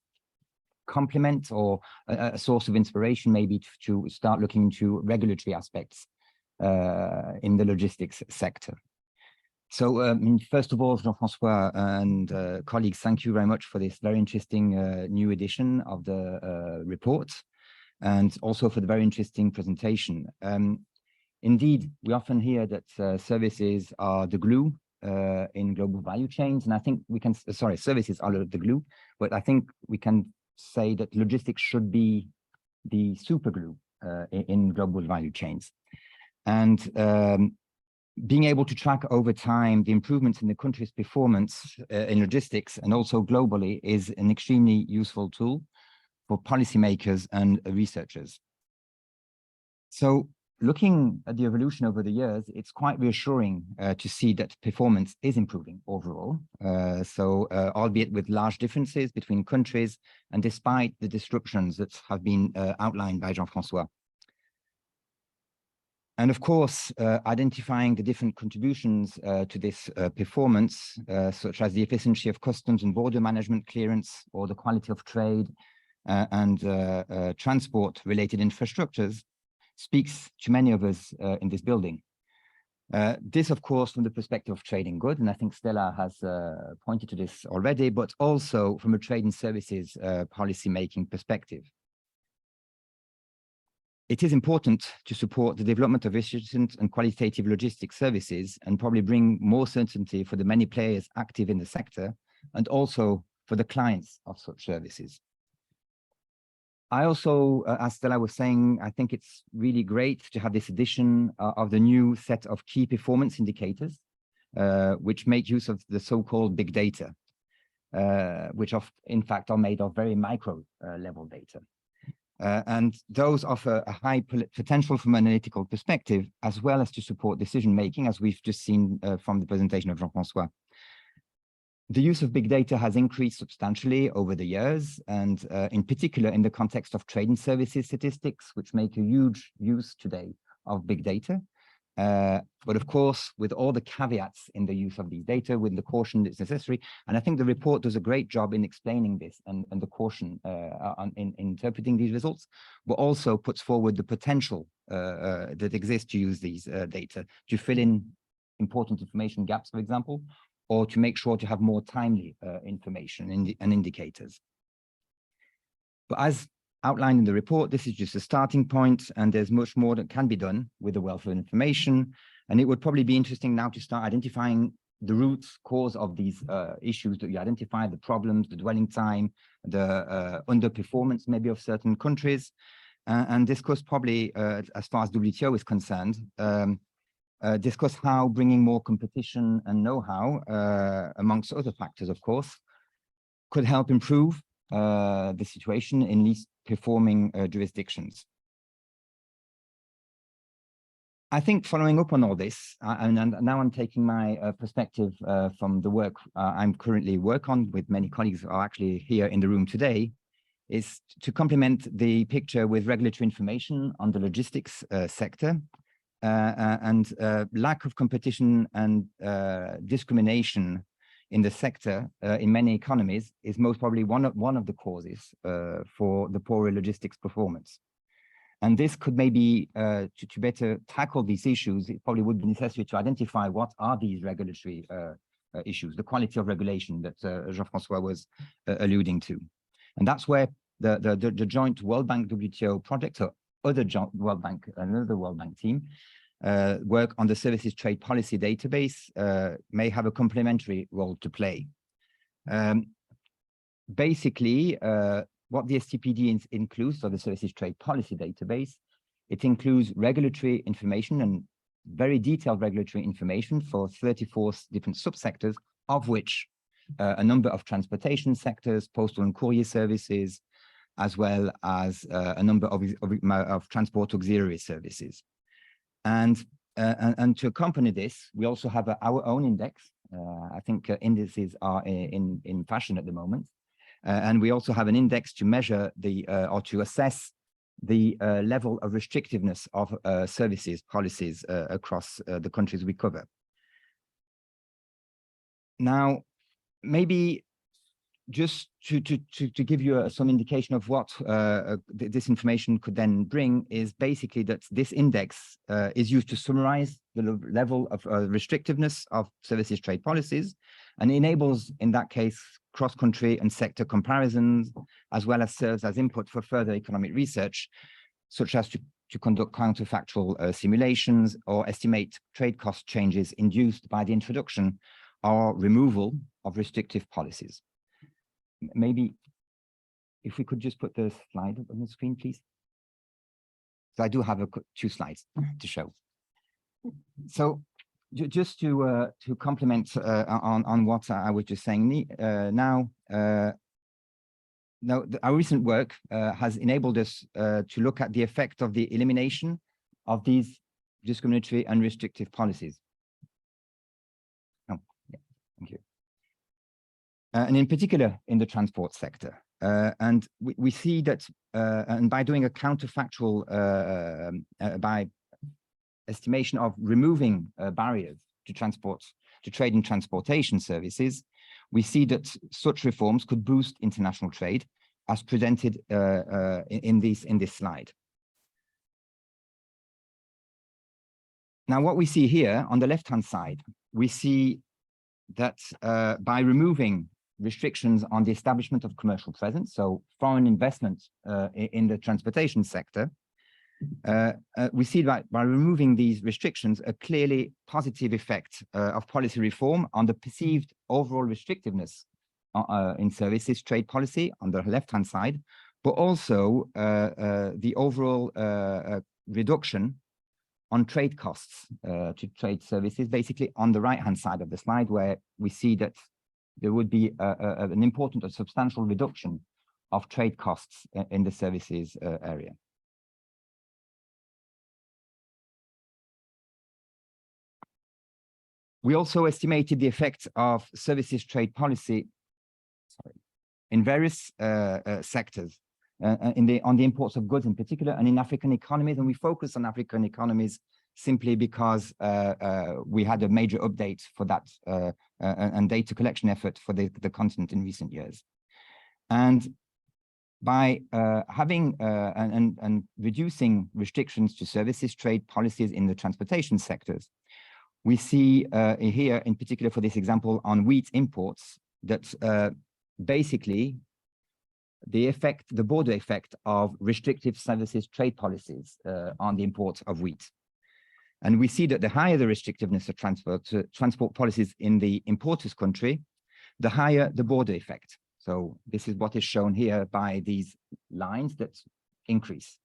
complement or a source of inspiration, maybe to start looking into regulatory aspects in the logistics sector. So first of all, Jean-François and colleagues, thank you very much for this very interesting new edition of the report, and also for the very interesting presentation. Indeed, we often hear that services are the glue in global value chains, and I think we can, services are the glue, but I think we can say that logistics should be the super glue in global value chains. And being able to track over time the improvements in the country's performance in logistics and also globally is an extremely useful tool for policymakers and researchers. So looking at the evolution over the years, it's quite reassuring to see that performance is improving overall. Albeit with large differences between countries and despite the disruptions that have been outlined by Jean-François. And of course, identifying the different contributions to this performance, such as the efficiency of customs and border management clearance, or the quality of trade and transport-related infrastructures, speaks to many of us in this building. This, of course, from the perspective of trading goods, and I think Stella has pointed to this already, but also from a trade and services policy-making perspective. It is important to support the development of efficient and qualitative logistics services and probably bring more certainty for the many players active in the sector and also for the clients of such services. I also, as Stella was saying, I think it's really great to have this edition of the new set of key performance indicators, which make use of the so-called big data, which in fact are made of very micro level data. And those offer a high potential from an analytical perspective, as well as to support decision-making, as we've just seen from the presentation of Jean-François. The use of big data has increased substantially over the years, and in particular in the context of trade and services statistics, which make a huge use today of big data. But of course, with all the caveats in the use of these data, with the caution that's necessary, and I think the report does a great job in explaining this and the caution in interpreting these results, but also puts forward the potential that exists to use these data to fill in important information gaps, for example, or to make sure to have more timely information and indicators. But as outlined in the report, this is just a starting point, and there's much more that can be done with the wealth of information. And it would probably be interesting now to start identifying the root cause of these issues that you identify, the problems, the dwelling time, the underperformance maybe of certain countries, and discuss probably, as far as WTO is concerned, discuss how bringing more competition and know-how, amongst other factors, of course, could help improve the situation in least performing jurisdictions. I think following up on all this, and now I'm taking my perspective from the work I'm currently working on with many colleagues who are actually here in the room today, is to complement the picture with regulatory information on the logistics sector. And lack of competition and discrimination in the sector in many economies is most probably one of the causes for the poorer logistics performance. And this could maybe, to better tackle these issues, it probably would be necessary to identify what are these regulatory issues, the quality of regulation that Jean-François was alluding to. And that's where the joint World Bank WTO project, or other joint World Bank, another World Bank team, work on the services trade policy database may have a complementary role to play. Basically, what the STPD includes, so the services trade policy database, it includes regulatory information and very detailed regulatory information for 34 different subsectors, of which a number of transportation sectors, postal and courier services, as well as a number of transport auxiliary services. And to accompany this, we also have our own index. I think indices are in fashion at the moment. And we also have an index to measure or to assess the level of restrictiveness of services policies across the countries we cover. Now, maybe just to give you some indication of what this information could then bring is basically that this index is used to summarize the level of restrictiveness of services trade policies, and enables, in that case, cross-country and sector comparisons, as well as serves as input for further economic research, such as to conduct counterfactual simulations or estimate trade cost changes induced by the introduction or removal of restrictive policies. Maybe if we could just put the slide up on the screen, please. So I do have two slides to show. So just to complement on what I was just saying now, our recent work has enabled us to look at the effect of the elimination of these discriminatory and restrictive policies. Oh, yeah, thank you. And in particular in the transport sector. And we see that, and by doing a counterfactual, by estimation of removing barriers to trade and transportation services, we see that such reforms could boost international trade, as presented in this slide. Now, what we see here on the left-hand side, we see that by removing restrictions on the establishment of commercial presence, so foreign investment in the transportation sector, we see that by removing these restrictions, a clearly positive effect of policy reform on the perceived overall restrictiveness in services trade policy on the left-hand side, but also the overall reduction on trade costs to trade services, basically on the right-hand side of the slide, where we see that there would be an important or substantial reduction of trade costs in the services area. We also estimated the effect of services trade policy in various sectors, on the imports of goods in particular, and in African economies. And we focus on African economies simply because we had a major update for that and data collection effort for the continent in recent years. And by having and reducing restrictions to services trade policies in the transportation sectors, we see here, in particular for this example on wheat imports, that basically the border effect of restrictive services trade policies on the imports of wheat. And we see that the higher the restrictiveness of transport policies in the importer's country, the higher the border effect. So this is what is shown here by these lines that increase.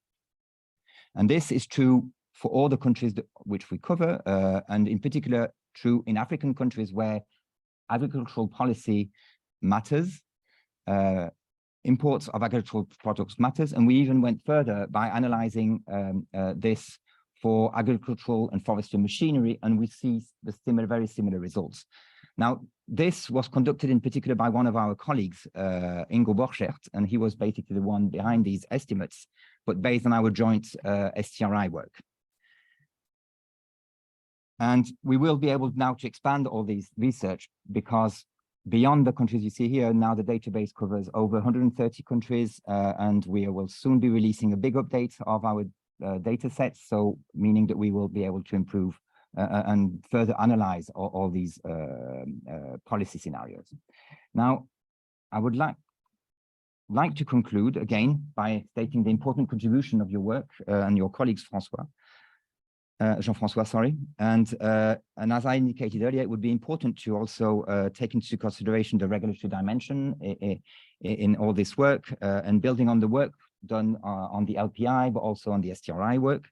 And this is true for all the countries which we cover, and in particular true in African countries where agricultural policy matters, imports of agricultural products matters, and we even went further by analyzing this for agricultural and forestry machinery, and we see the very similar results. Now, this was conducted in particular by one of our colleagues, Ingo Borchert, and he was basically the one behind these estimates, but based on our joint STRI work. And we will be able now to expand all these research, because beyond the countries you see here, now the database covers over 130 countries, and we will soon be releasing a big update of our data sets, so meaning that we will be able to improve and further analyze all these policy scenarios. Now, I would like to conclude again by stating the important contribution of your work and your colleagues, Jean-François, sorry. And as I indicated earlier, it would be important to also take into consideration the regulatory dimension in all this work, and building on the work done on the LPI, but also on the STRI work,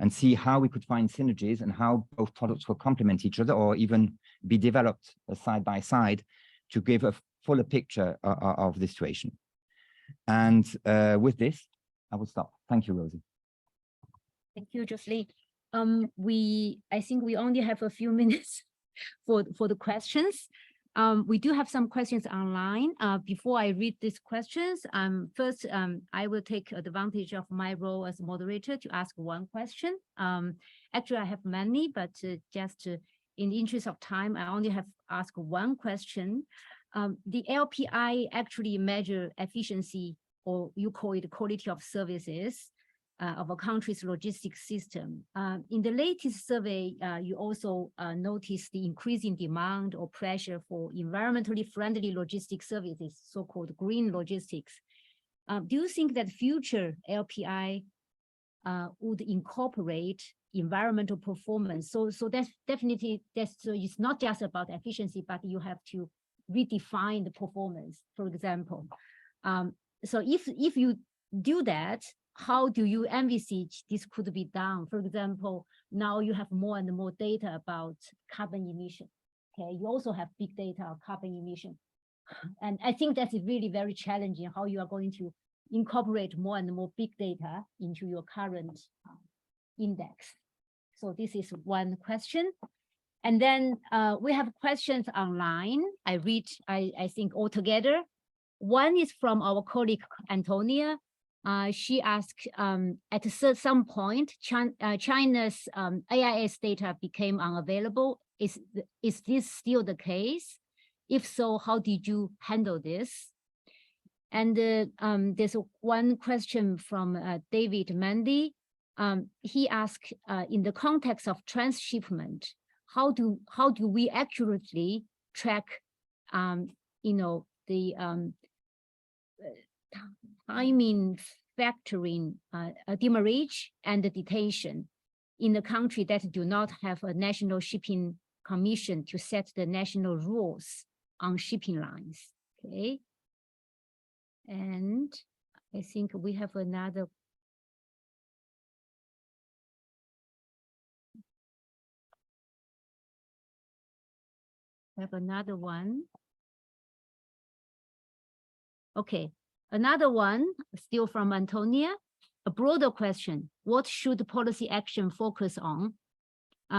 and see how we could find synergies and how both products will complement each other, or even be developed side by side to give a fuller picture of the situation. And with this, I will stop. Thank you, Rosie. Thank you, Jocelyne. I think we only have a few minutes for the questions. We do have some questions online. Before I read these questions, first, I will take advantage of my role as moderator to ask one question. Actually, I have many, but just in the interest of time, I only have asked one question. the LPI actually measure efficiency, or you call it quality of services of a country's logistics system. In the latest survey, you also notice the increasing demand or pressure for environmentally friendly logistics services, so-called green logistics. Do you think that future LPI would incorporate environmental performance? So that's definitely, so it's not just about efficiency, but you have to redefine the performance, for example. So if you do that, how do you envisage this could be done? For example, now you have more and more data about carbon emission. Okay, you also have big data of carbon emission. And I think that's really very challenging, how you are going to incorporate more and more big data into your current index. So this is one question. And then we have questions online. I read, I think all together. One is from our colleague, Antonia. She asked, at some point, China's AIS data became unavailable. Is this still the case? If so, how did you handle this? And there's one question from David Mandy. He asked, in the context of transshipment, how do we accurately track, the timing factoring demurrage and the detention in the country that do not have a national shipping commission to set the national rules on shipping lines? Okay. And I think we have another. Have another one. Okay, another one still from Antonia. A broader question: what should policy action focus on?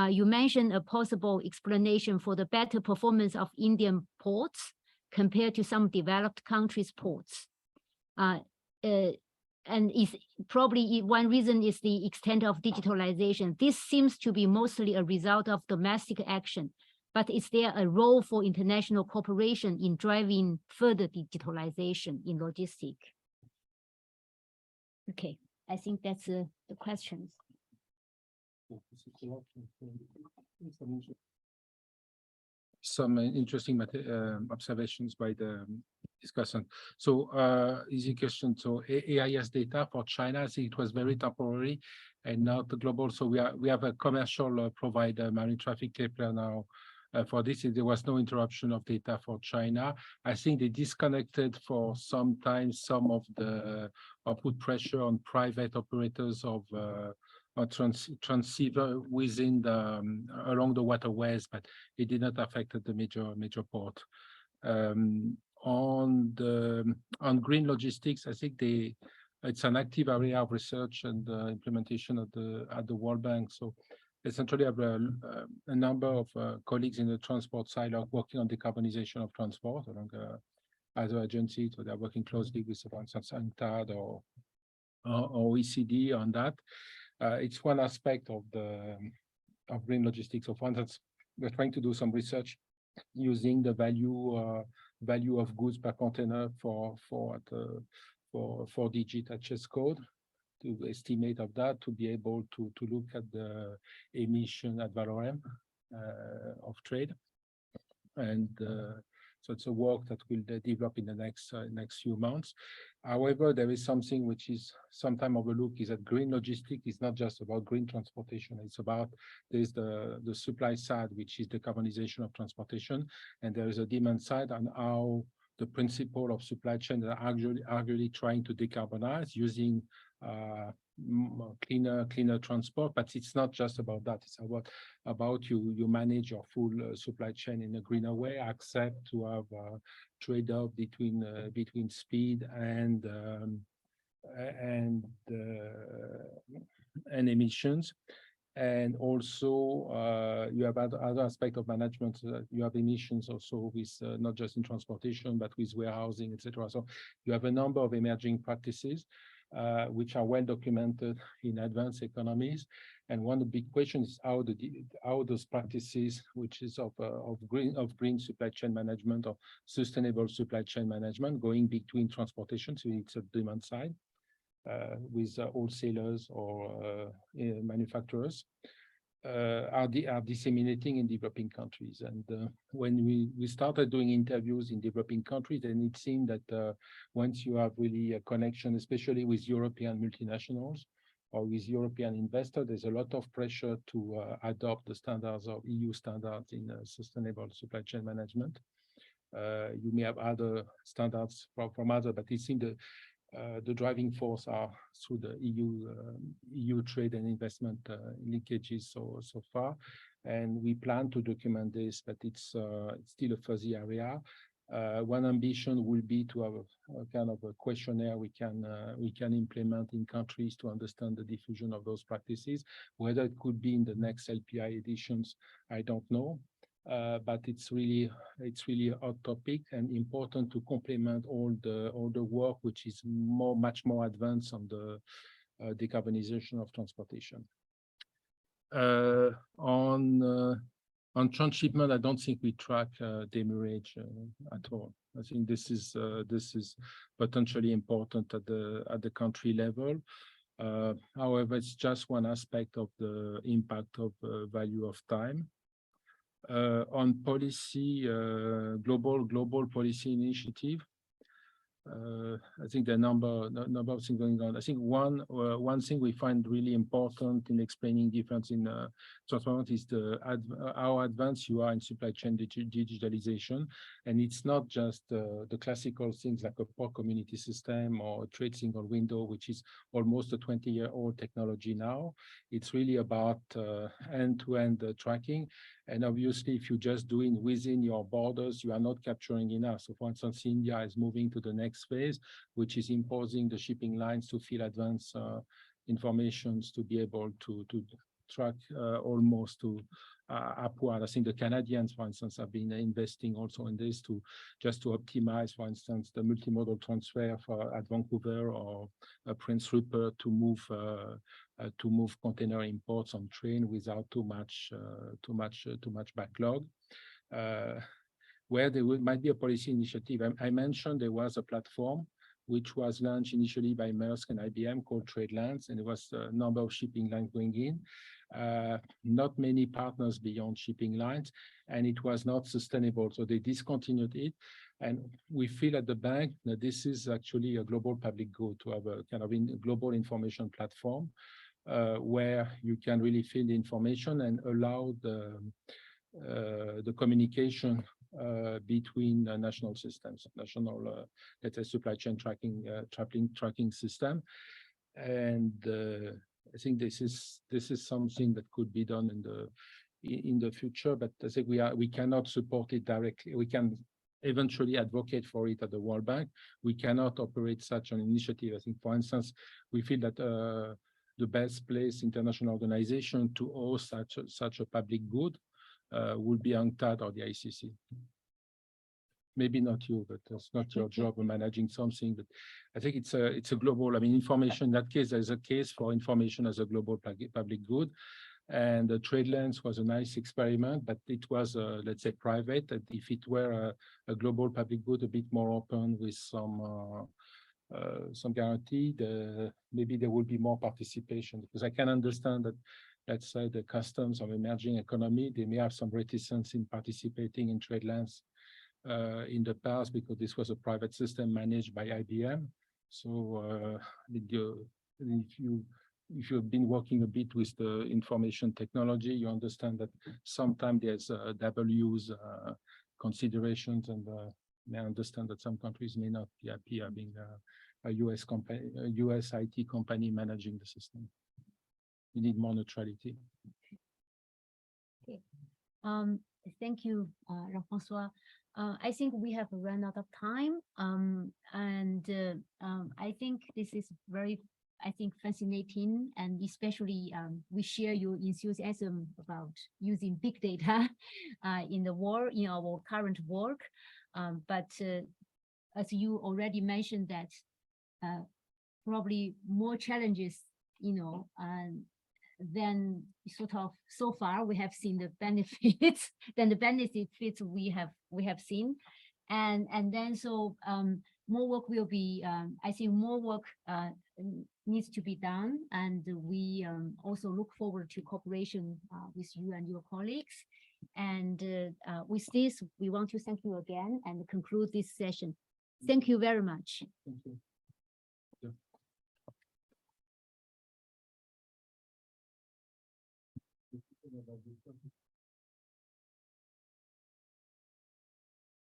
You mentioned a possible explanation for the better performance of Indian ports compared to some developed countries' ports. And is probably one reason is the extent of digitalization. This seems to be mostly a result of domestic action. But is there a role for international cooperation in driving further digitalization in logistics? Okay, I think that's the questions. Some interesting observations by the discussant. So easy question. So AIS data for China, I think it was very temporary and not global. So we have a commercial provider, Marine Traffic Kepler now. For this, there was no interruption of data for China. I think they disconnected for some time some of the put pressure on private operators of transceiver within the along the waterways, but it did not affect the major port. On green logistics, I think it's an active area of research and implementation at the World Bank. So essentially, I have a number of colleagues in the transport side are working on decarbonization of transport along other agencies. So they're working closely with, for instance, UNCTAD or OECD on that. It's one aspect of green logistics. So for instance, we're trying to do some research using the value of goods per container for digit HS code, to estimate of that, to be able to look at the emission ad valorem of trade. And so it's a work that will develop in the next few months. However, there is something which is sometimes overlooked, is that green logistics is not just about green transportation. It's about, there's the supply side, which is the decarbonization of transportation. And there is a demand side on how the principle of supply chain that are actually trying to decarbonize using cleaner transport, but it's not just about that. It's about you manage your full supply chain in a greener way, accept to have a trade-off between speed and emissions. And also you have other aspects of management. You have emissions also with not just in transportation, but with warehousing, etc. So you have a number of emerging practices. which are well documented in advanced economies. And one of the big questions is how those practices, which is of green supply chain management or sustainable supply chain management, going between transportation, so it's a demand side, with wholesalers or manufacturers, are disseminating in developing countries. And when we started doing interviews in developing countries, then it seemed that once you have really a connection, especially with European multinationals or with European investors, there's a lot of pressure to adopt the standards of EU standards in sustainable supply chain management. You may have other standards from other, but it seemed the driving force are through the EU trade and investment linkages so far, and we plan to document this, but it's still a fuzzy area. One ambition will be to have a kind of a questionnaire we can implement in countries to understand the diffusion of those practices. Whether it could be in the next LPI editions, I don't know. But it's really a hot topic and important to complement all the work which is much more advanced on the decarbonization of transportation. On transshipment, I don't think we track demurrage at all. I think this is potentially important at the country level. However, it's just one aspect of the impact of value of time. On policy, global policy initiative, I think the number of things going on. I think one thing we find really important in explaining difference in transformation is how advanced you are in supply chain digitalization, and it's not just the classical things like a port community system or a trade single window, which is almost a 20-year-old technology now. It's really about end-to-end tracking. And obviously, if you're just doing within your borders, you are not capturing enough. So for instance, India is moving to the next phase, which is imposing the shipping lines to fill advanced informations to be able to track almost to upward. I think the Canadians, for instance, have been investing also in this just to optimize, for instance, the multimodal transfer at Vancouver or Prince Rupert to move container imports on train without too much backlog. Where there might be a policy initiative, I mentioned there was a platform which was launched initially by Maersk and IBM called TradeLands, and there was a number of shipping lines going in. Not many partners beyond shipping lines, and it was not sustainable, so they discontinued it. And we feel at the bank that this is actually a global public good to have a kind of global information platform where you can really fill the information and allow the communication between national systems, national let's say supply chain tracking system. And I think this is something that could be done in the future, but I think we cannot support it directly. We can eventually advocate for it at the World Bank. We cannot operate such an initiative. I think, for instance, we feel that the best place international organization to host such a public good would be UNCTAD or the ICC. Maybe not you, but that's not your job of managing something. But I think it's a global. I mean, information. In that case, there's a case for information as a global public good, and the TradeLands was a nice experiment, but it was let's say private. And if it were a global public good, a bit more open with some guarantee, maybe there will be more participation. Because I can understand that, let's say, the customs of emerging economy, they may have some reticence in participating in TradeLands in the past because this was a private system managed by IBM. So if you've been working a bit with the information technology, you understand that sometimes there's double use considerations, and may understand that some countries may not be happy having a US company, a US IT company managing the system. You need more neutrality. Okay. Thank you, Jean-François. I think we have run out of time, and I think this is very, fascinating, and especially we share your enthusiasm about using big data in our current work. But as you already mentioned that probably more challenges, you know, than sort of so far we have seen the benefits than the benefits we have seen. And then so more work will be, I think more work needs to be done. And we also look forward to cooperation with you and your colleagues. And with this, we want to thank you again and conclude this session. Thank you very much. Thank you.